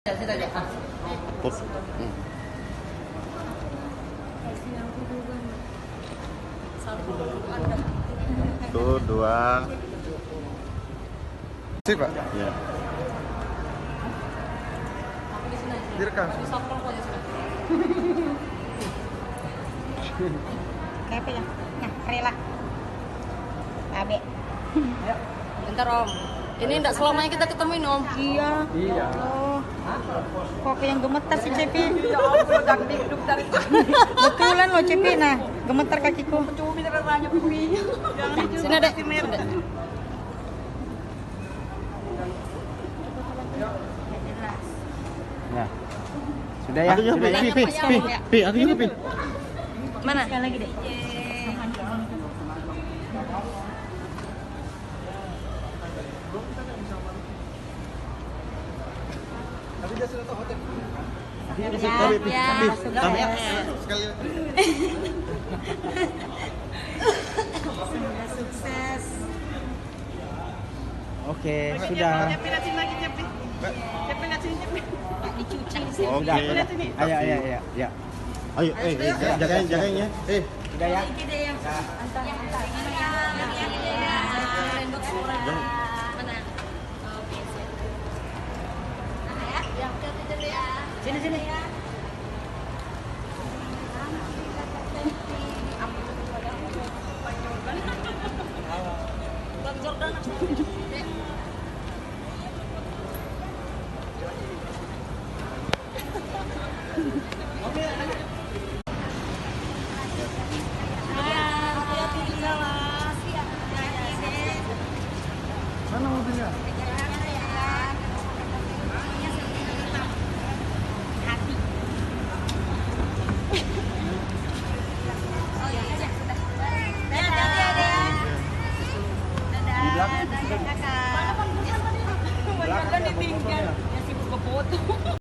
Tuh, dua. Sip, Pak? Ya. Direkam. Kenapa ya? Nah, rela. Abe. Ayo. Bentar Om. Ini enggak selamanya kita ketemuin Om. Iya. Iya. Oh. Kok kayak yang gemetar sih Cepi? Ya ampun, jangan hidup dari Betulan loh Cepi, nah gemetar kakiku. cumi rasanya begini. Sini Dek. Sini. Nah. Sudah ya? Akhirnya, Sudah ya? Pi, akhirnya, Pi. Mana? Sekali lagi deh. Ya, Sekali. Sukses. Oke, sudah. Dicuci. Sudah. Ayo, ayo, ayo. Ya. Ayo, jagain ya. Sudah ya? Sini sini. Mana mobilnya? Di belakang. Dadah. Dadah. Dadah. Dadah. Dadah. Dadah. Dadah. Dadah. Dadah. Dadah.